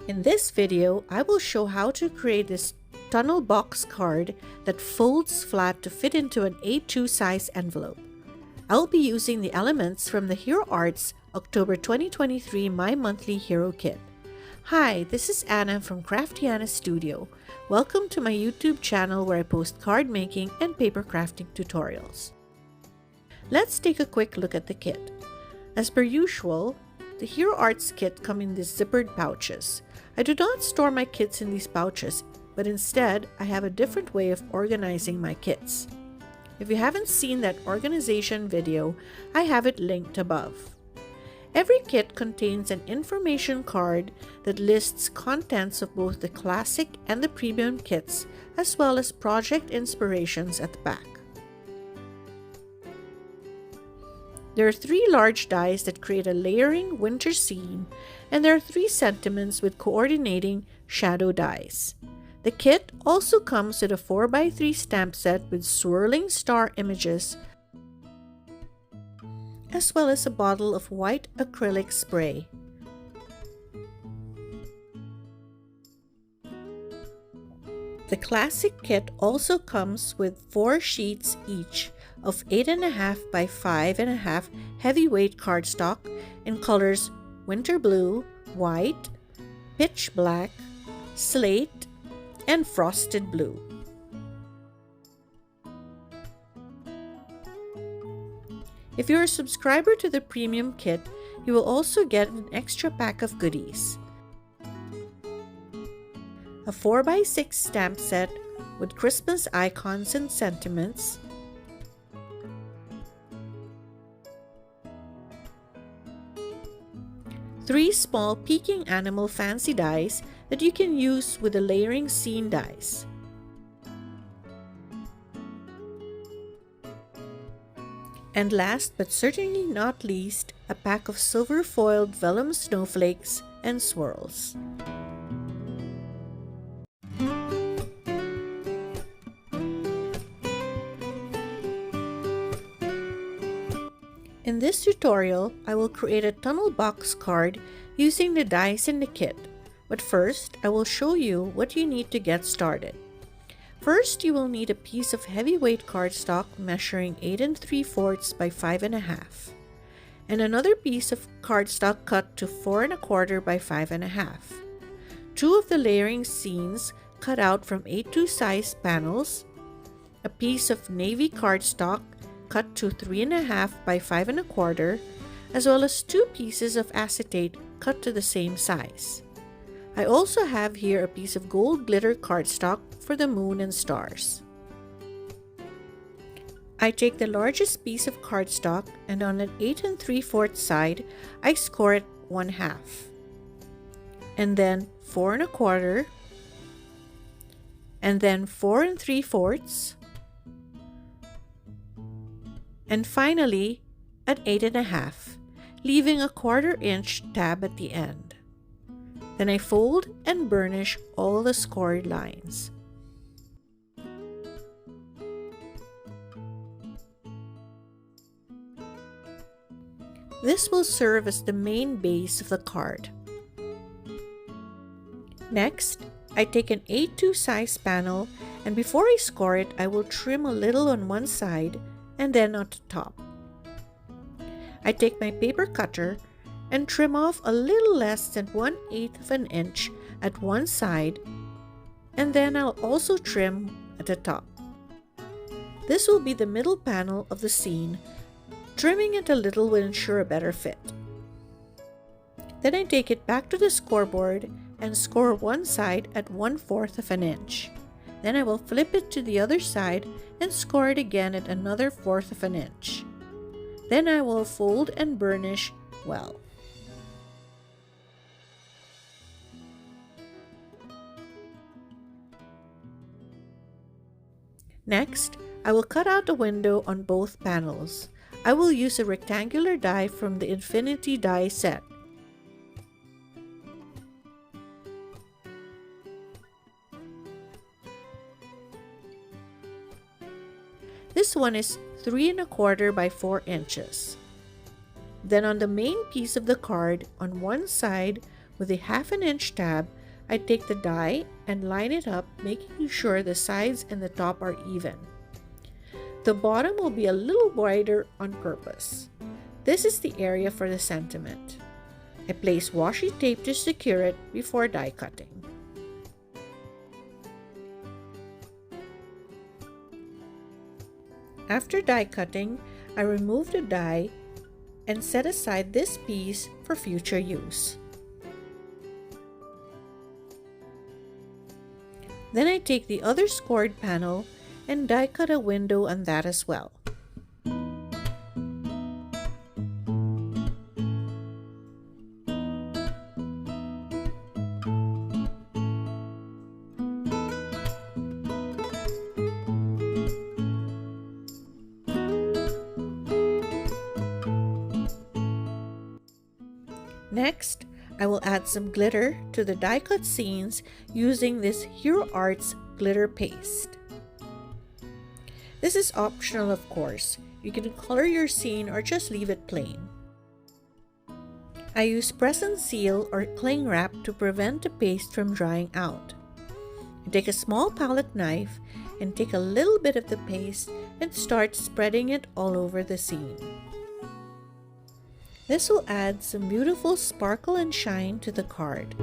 In this video, I will show how to create this tunnel box card that folds flat to fit into an A2 size envelope. I'll be using the elements from the Hero Arts October 2023 My Monthly Hero Kit. Hi, this is Anna from Craftiana Studio. Welcome to my YouTube channel where I post card making and paper crafting tutorials. Let's take a quick look at the kit. As per usual, the Hero Arts kit come in these zippered pouches. I do not store my kits in these pouches, but instead, I have a different way of organizing my kits. If you haven't seen that organization video, I have it linked above. Every kit contains an information card that lists contents of both the classic and the premium kits, as well as project inspirations at the back. There are 3 large dies that create a layering winter scene, and there are 3 sentiments with coordinating shadow dies. The kit also comes with a 4x3 stamp set with swirling star images, as well as a bottle of white acrylic spray. The classic kit also comes with 4 sheets each of 8.5 by 5.5 heavyweight cardstock in colors winter blue, white, pitch black, slate, and frosted blue. If you're a subscriber to the premium kit, you will also get an extra pack of goodies. A 4x6 stamp set with Christmas icons and sentiments, three small peeking animal fancy dies that you can use with the layering scene dies. And last but certainly not least, a pack of silver foiled vellum snowflakes and swirls. In this tutorial, I will create a tunnel box card using the dies in the kit. But first, I will show you what you need to get started. First, you will need a piece of heavyweight cardstock measuring 8 3/4 by 5.5, and another piece of cardstock cut to 4 1/4 by 5.5. 2 of the layering scenes cut out from A2 size panels, a piece of navy cardstock cut to 3.5 by 5 1/4, as well as 2 pieces of acetate cut to the same size. I also have here a piece of gold glitter cardstock for the moon and stars. I take the largest piece of cardstock and on an 8 3/4 side, I score it 1/2, and then 4 1/4, and then 4 3/4, and finally at 8.5, leaving a 1/4 inch tab at the end. Then I fold and burnish all the scored lines. This will serve as the main base of the card. Next, I take an A2 size panel, and before I score it, I will trim a little on one side and then on the top. I take my paper cutter and trim off a little less than 1/8 of an inch at one side, and then I'll also trim at the top. This will be the middle panel of the scene. Trimming it a little will ensure a better fit. Then I take it back to the scoreboard and score one side at 1/4 of an inch. Then I will flip it to the other side and score it again at another 1/4 of an inch. Then I will fold and burnish well. Next, I will cut out a window on both panels. I will use a rectangular die from the Infinity Die set. This one is 3 1/4 by 4 inches. Then on the main piece of the card, on one side With a 1/2 inch tab, I take the die and line it up, making sure the sides and the top are even. The bottom will be a little wider on purpose. This is the area for the sentiment. I place washi tape to secure it before die cutting. After die cutting, I remove the die and set aside this piece for future use. Then I take the other scored panel and die cut a window on that as well. Next, I will add some glitter to the die cut scenes using this Hero Arts glitter paste. This is optional, of course. You can color your scene or just leave it plain. I use press and seal or cling wrap to prevent the paste from drying out. I take a small palette knife and take a little bit of the paste and start spreading it all over the scene. This will add some beautiful sparkle and shine to the card.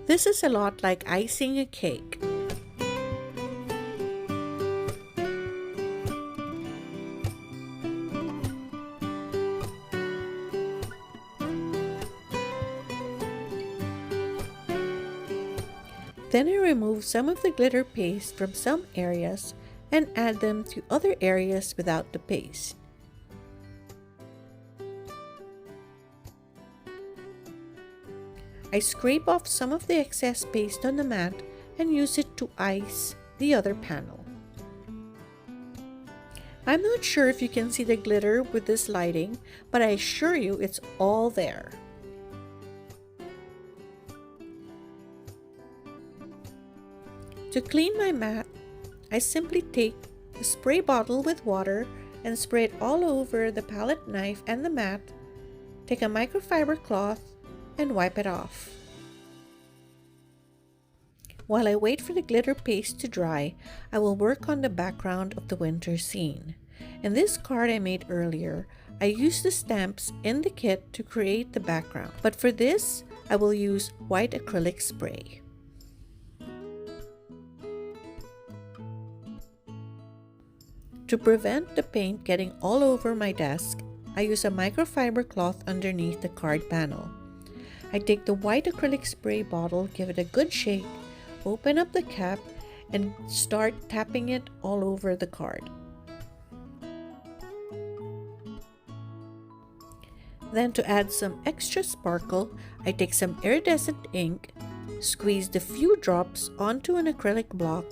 This is a lot like icing a cake. Then I remove some of the glitter paste from some areas and add them to other areas without the paste. I scrape off some of the excess paste on the mat and use it to ice the other panel. I'm not sure if you can see the glitter with this lighting, but I assure you it's all there. To clean my mat, I simply take a spray bottle with water and spray it all over the palette knife and the mat, take a microfiber cloth, and wipe it off. While I wait for the glitter paste to dry, I will work on the background of the winter scene. In this card I made earlier, I used the stamps in the kit to create the background, but for this, I will use white acrylic spray. To prevent the paint getting all over my desk, I use a microfiber cloth underneath the card panel. I take the white acrylic spray bottle, give it a good shake, open up the cap, and start tapping it all over the card. Then to add some extra sparkle, I take some iridescent ink, squeeze the few drops onto an acrylic block,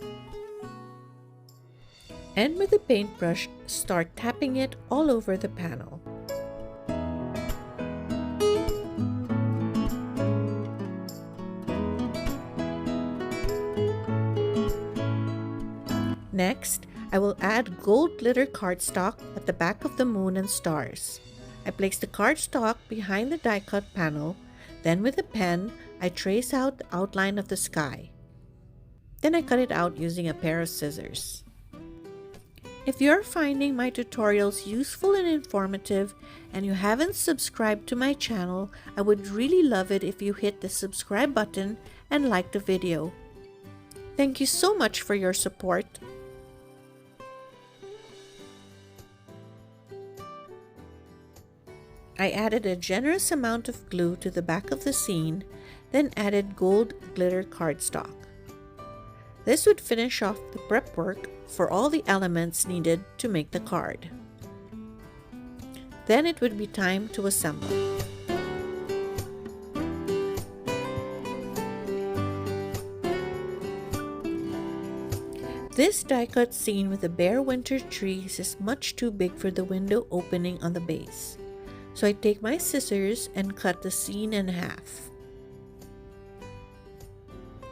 and with a paintbrush, start tapping it all over the panel. Next, I will add gold glitter cardstock at the back of the moon and stars. I place the cardstock behind the die cut panel, then with a pen, I trace out the outline of the sky. Then I cut it out using a pair of scissors. If you're finding my tutorials useful and informative and you haven't subscribed to my channel, I would really love it if you hit the subscribe button and like the video. Thank you so much for your support. I added a generous amount of glue to the back of the scene, then added gold glitter cardstock. This would finish off the prep work for all the elements needed to make the card. Then it would be time to assemble. This die-cut scene with the bare winter trees is much too big for the window opening on the base. So I take my scissors and cut the scene in half.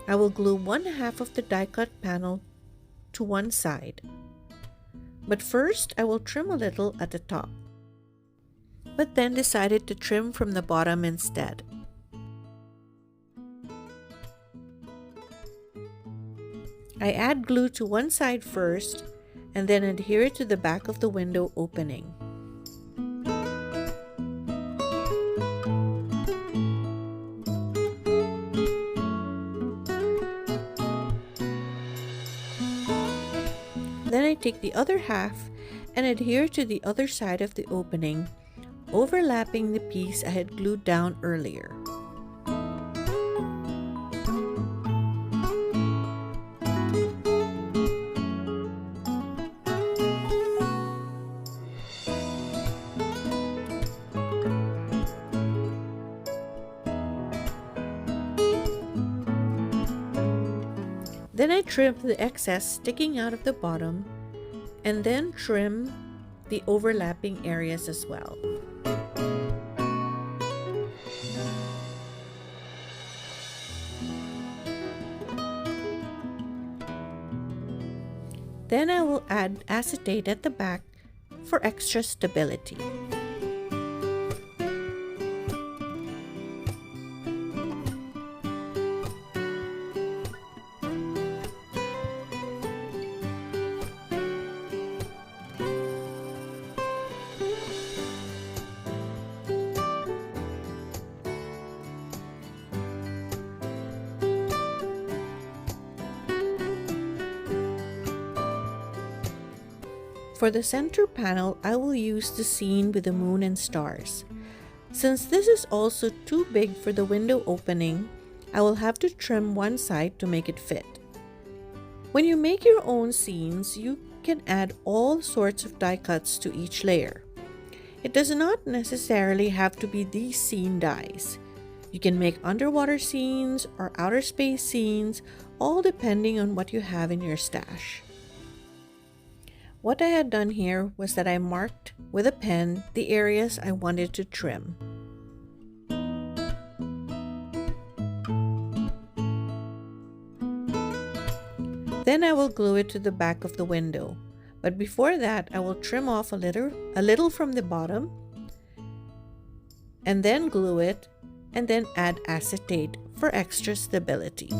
I will glue one half of the die-cut panel to one side. But first I will trim a little at the top, but then decided to trim from the bottom instead. I add glue to one side first and then adhere it to the back of the window opening. Then I take the other half and adhere to the other side of the opening, overlapping the piece I had glued down earlier. Then I trim the excess sticking out of the bottom and then trim the overlapping areas as well. Then I will add acetate at the back for extra stability. For the center panel, I will use the scene with the moon and stars. Since this is also too big for the window opening, I will have to trim one side to make it fit. When you make your own scenes, you can add all sorts of die cuts to each layer. It does not necessarily have to be these scene dies. You can make underwater scenes or outer space scenes, all depending on what you have in your stash. What I had done here was that I marked with a pen the areas I wanted to trim. Then I will glue it to the back of the window. But before that, I will trim off a little from the bottom and then glue it and then add acetate for extra stability.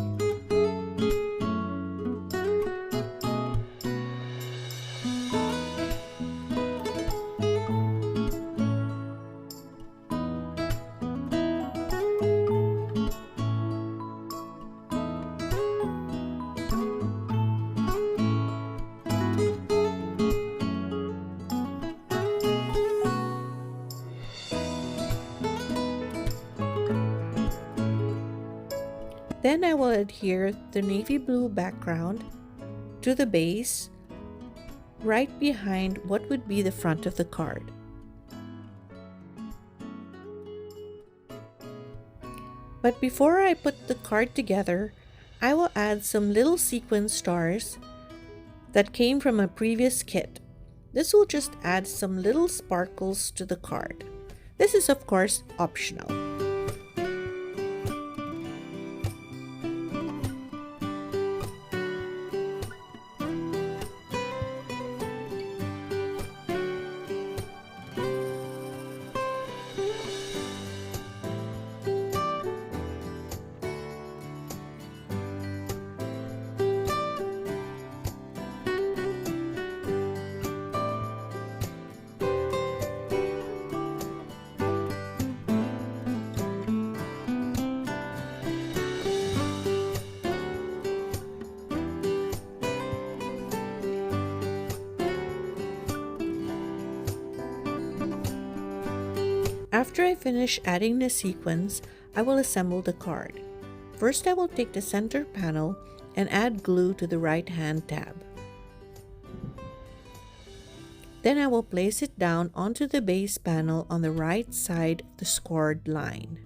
Then I will adhere the navy blue background to the base right behind what would be the front of the card. But before I put the card together, I will add some little sequin stars that came from a previous kit. This will just add some little sparkles to the card. This is of course optional. After I finish adding the sequins, I will assemble the card. First, I will take the center panel and add glue to the right-hand tab. Then I will place it down onto the base panel on the right side of the scored line.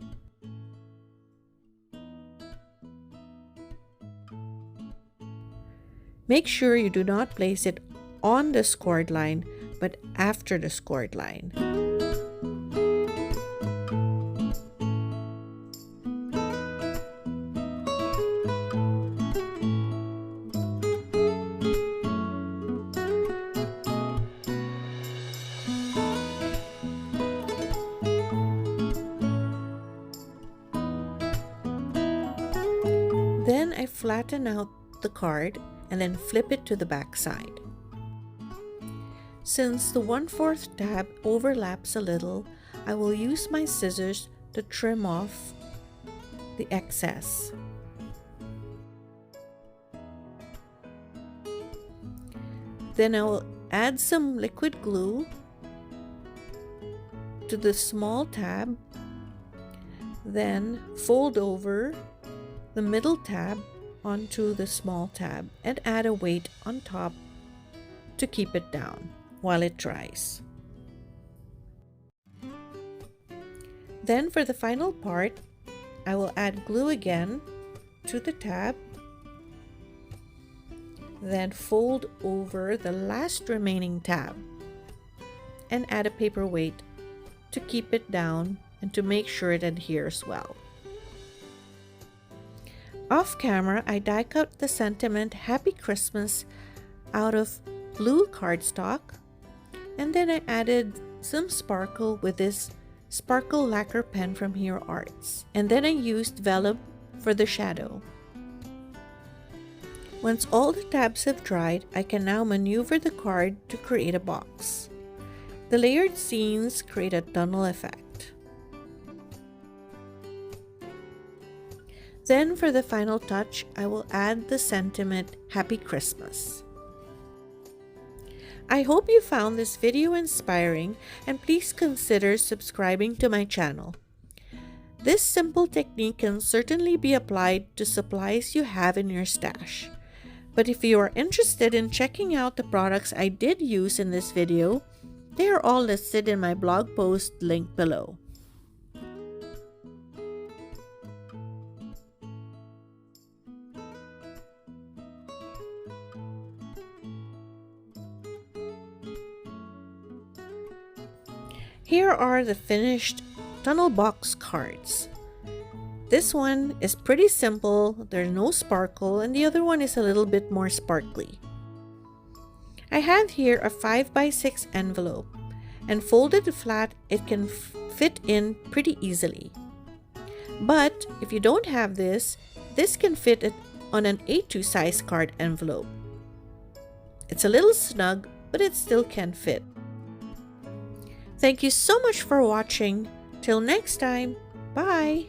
Make sure you do not place it on the scored line, but after the scored line. Then I flatten out the card and then flip it to the back side. Since the 1/4 tab overlaps a little, I will use my scissors to trim off the excess. Then I will add some liquid glue to the small tab, then fold over the middle tab onto the small tab and add a weight on top to keep it down while it dries. Then for the final part, I will add glue again to the tab, then fold over the last remaining tab and add a paper weight to keep it down and to make sure it adheres well. Off camera, I die cut the sentiment Happy Christmas out of blue cardstock, and then I added some sparkle with this sparkle lacquer pen from Hero Arts, and then I used vellum for the shadow. Once all the tabs have dried, I can now maneuver the card to create a box. The layered scenes create a tunnel effect. Then for the final touch, I will add the sentiment Happy Christmas. I hope you found this video inspiring, and please consider subscribing to my channel. This simple technique can certainly be applied to supplies you have in your stash. But if you are interested in checking out the products I did use in this video, they are all listed in my blog post link below. Here are the finished tunnel box cards. This one is pretty simple, there's no sparkle, and the other one is a little bit more sparkly. I have here a 5x6 envelope, and folded flat it can fit in pretty easily. But if you don't have this can fit on an A2 size card envelope. It's a little snug, but it still can fit. Thank you so much for watching. Till next time, bye!